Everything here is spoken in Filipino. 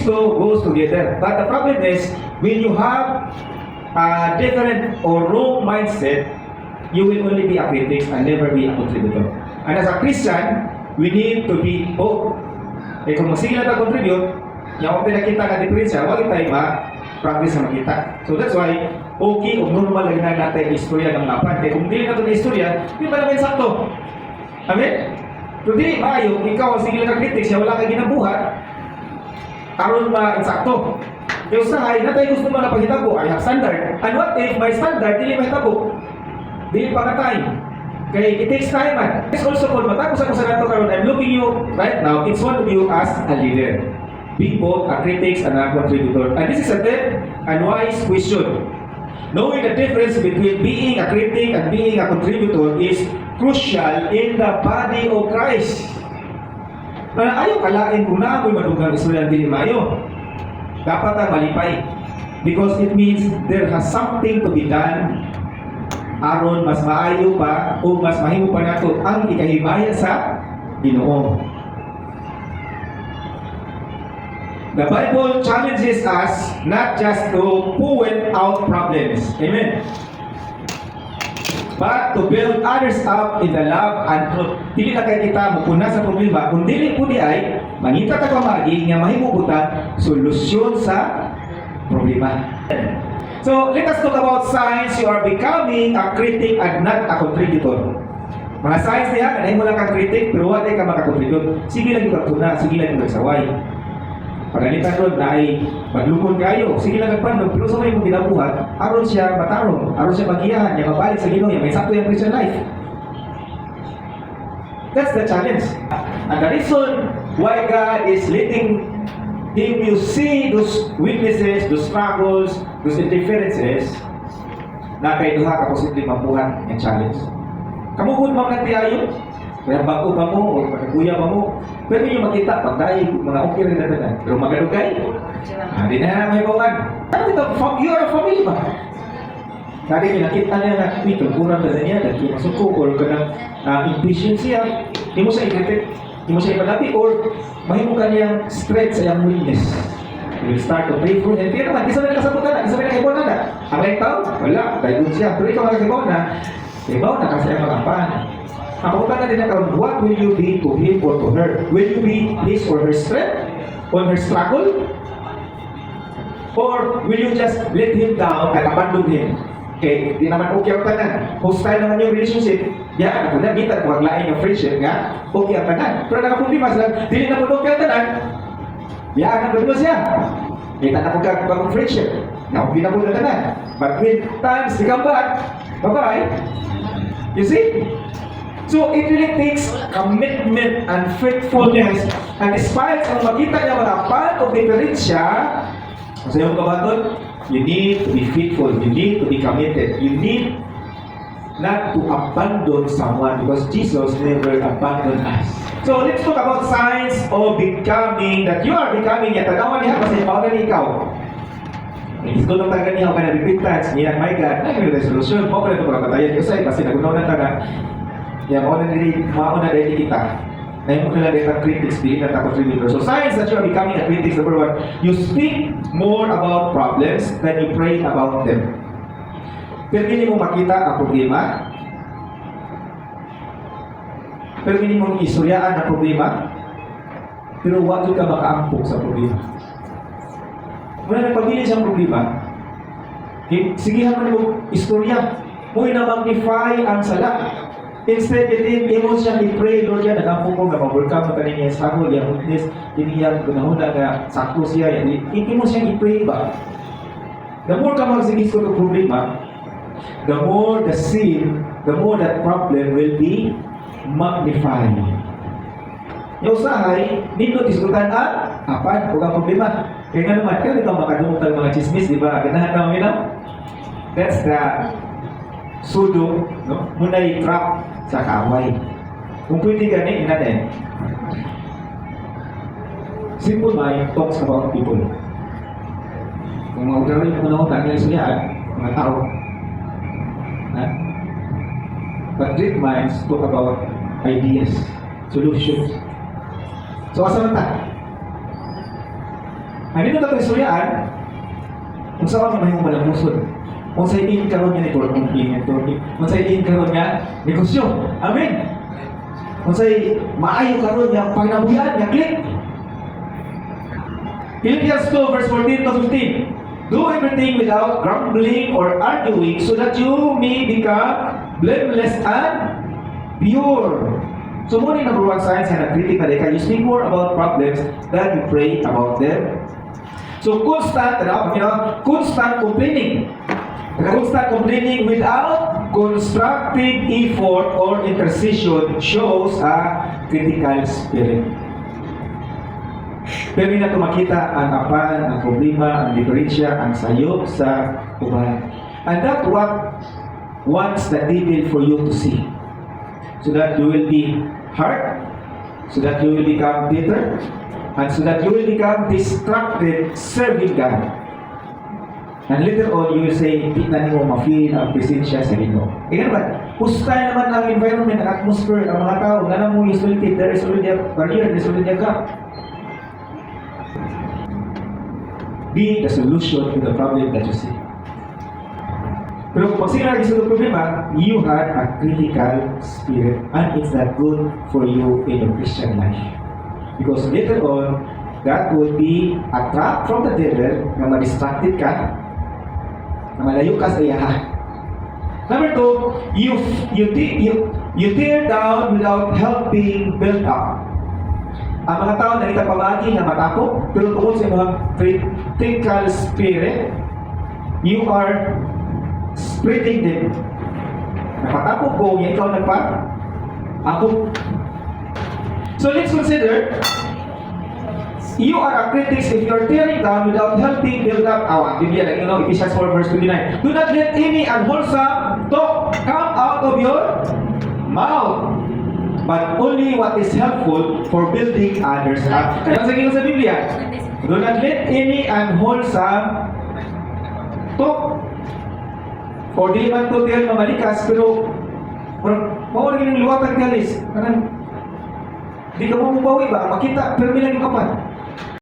two goes together. But the problem is, when you have a different or wrong mindset, you will only be a critic and never be a contributor. And as a Christian, we need to be both. Eh kung sige lang contribute, yung pinakita na diferensya, huwag tayo ma-practice na makita. So that's why, okay o normal lang na natin istorya ng lapan. Kaya kung hindi na ito na istorya, hindi ba naman sakto? Amen? Kung hindi, maayo, ikaw ang sige lang kritik siya, wala kang ginabuhat, karon ba insakto? Kaya usahay, na tayo gusto mo na paghitabo, I have standard. And what if my standard, hindi mahitabo? Dili pa katay. Kaya it takes time man. It's also called matapos ako sa nato karon. I'm looking you right now. It's one of you as a leader. Be both a critic and a contributor. And this is a deep and wise question. Knowing the difference between being a critic and being a contributor is crucial in the body of Christ. Ayaw kalain kung na ako'y madugang istorya dili mayo. Dapat ang malipay. Because it means there has something to be done aron mas maayo pa o mas mahimo pa nato ang ikahimaya sa Ginoo. The Bible challenges us not just to point out problems, amen, but to build others up in the love and truth. Dili na kay kita mupuna sa problema, kung dili po di ay mangita ta kamagi nga mahimo butan solusyon sa problema. So, let us talk about signs you are becoming a critic and not a contributor. Mga signs niya, kanahin mo lang kang critic, pero wala ka makakontribute. Sige lang yung pagtuna, sige lang yung nagsaway. Pagalitan ron na ay maglukon kayo, sige lang nagpandog, pero sa may mong ginabuhat, aron siya matarong, aron siya magiyahan, niya mabalik sa Ginoo, may sakto yung Christian life. That's the challenge. And the reason why God is letting if you see those weaknesses, those struggles, those indifferences, na kay duha ka posibleng mabuhat ang challenge. Kamugod mo ng tiyayo, kaya bago ba mo, o pagkakuya ba mo, pero yung makita, pag dahil mga okay rin na tanan, pero magadugay, hindi na may bawan. Ano ito? You are a family ba? Dati nakita niya na, ito, kurang na niya, dahil masuko, or kanang impatience siya, hindi mo sa ikritik, hindi mo siya ipadapi, or mahimo ka niyang strength sa iyang weakness. You will start to pray for him. Kaya naman, isa na nakasabutan na, isa na nakaibon na. Ang may tao, wala, tayo siya. Pero ikaw nakaibon na, ibaw na kasi ang mga ang pakutan na din na karon, what will you be to him or to her? Will you be his or her strength on her struggle? Or will you just let him down at abandon him? Okay, di naman okay ang tanan. Hostile naman yung relationship. Ya, ako na, kita kung aglain yung friendship nga, okay ang tanan. Pero nakapulimas lang, dili na po okay ang tanan. Ya, nakapulimas siya. Kita na po kagagong friendship. Na okay na po ang tanan. But when times become bad, bye-bye. You see? So, it really takes commitment and faithfulness. And despite ang makita niya mga part of diferensya, sa iyong kabaton, you need to be faithful. You need to be committed. You need not to abandon someone because Jesus never abandoned us. So let's talk about signs of becoming, that you are becoming, at tagawan niya kasi paunan ni ikaw. Gusto nang taga niya, kaya repentance niya, my God, ay may resolution, mo pala ito para patayan kasi nagunaw na taga, yan, mauna dahil kita. Ngayon mo nila dahil ang critics, di na contributor. So signs that you are becoming a critic, number one, you speak more about problems than you pray about them. Pero hindi mo makita ang problema. Pero hindi mo isuryaan ang problema. Pero huwag ka makaampok sa problema. Mula na pagpili siyang problema, sige naman mo istorya. Huwag na magnify ang sala. Instead, imo siya i-pray, Lord, yan, nag-ampok ko, na-overcome ka niya, struggle, yan, weakness, yan, gunahuna na sakto siya, yan. Imo siya i-pray ba? The more ka magsigis ko ng problema, the more the sin, the more that problem will be magnified. Yung usahay, dito diskutan apan, huwag ang problema. Kaya nga naman, kaya ito makadumog ng mga chismis, di ba? Ganahan namin na? That's the sudo, no? Muna i-trap sa kaway. Kung pwede gani, inanin. Simple mind talks about people. Kung maugarin mo na ako, tanggalin sunyaan, mga tao. But great minds talk about ideas, solutions. So, asa man ta? Ano ito ito istoryaan? Kung saan ka mahimong malamusod. Kung sa iin karon niya ni Torking ito. Kung sa iin karon niya, negosyo. Amen. Kung sa maayo karon niya, pagnabuyan niya, click. Philippians 2 verse 14 to 15. Do everything without grumbling or arguing so that you may become blameless and pure. So muna yung number one sign sa critical ka, you speak more about problems than you pray about them. So constant complaining. Constant complaining without constructive effort or intercession shows a critical spirit. Pero hindi natin makita ang apan, ang problema, ang diferensya, ang sayop sa uban. And that's what wants the devil for you to see. So that you will be hurt, so that you will become bitter, and so that you will become distracted serving God. And later on, you will say, di na niyo ma-feel ang presensya sa Ginoo. Eh naman, hustay naman ang environment, ang atmosphere, ang mga tao, na mo isolated, there is already a barrier, there is already a gap. Be the solution to the problem that you see. Pero kung sino nag-isulong problema, you had a critical spirit and it's not good for you in your Christian life. Because later on, that will be a trap from the devil na ma-distracted ka, na malayo ka sa iyahan. Number two, you tear down without helping build up. Ang mga tao na itapamagi na matapok, pero tungkol sa mga critical spirit, you are spreading them. Napatapok ko, yung ikaw nagpa, ako. So let's consider, you are a critic if you are tearing down without helping build up our Biblia, like Ephesians 4 verse 29. Do not let any unwholesome talk come out of your mouth, but only what is helpful for building others up. Kaya sa Biblia, do not let any unwholesome talk. For di man to tiyan mamalikas, pero mawala ng luwatan kalis. Di ka mamubawi ba? Makita, pero bilang yung kapan.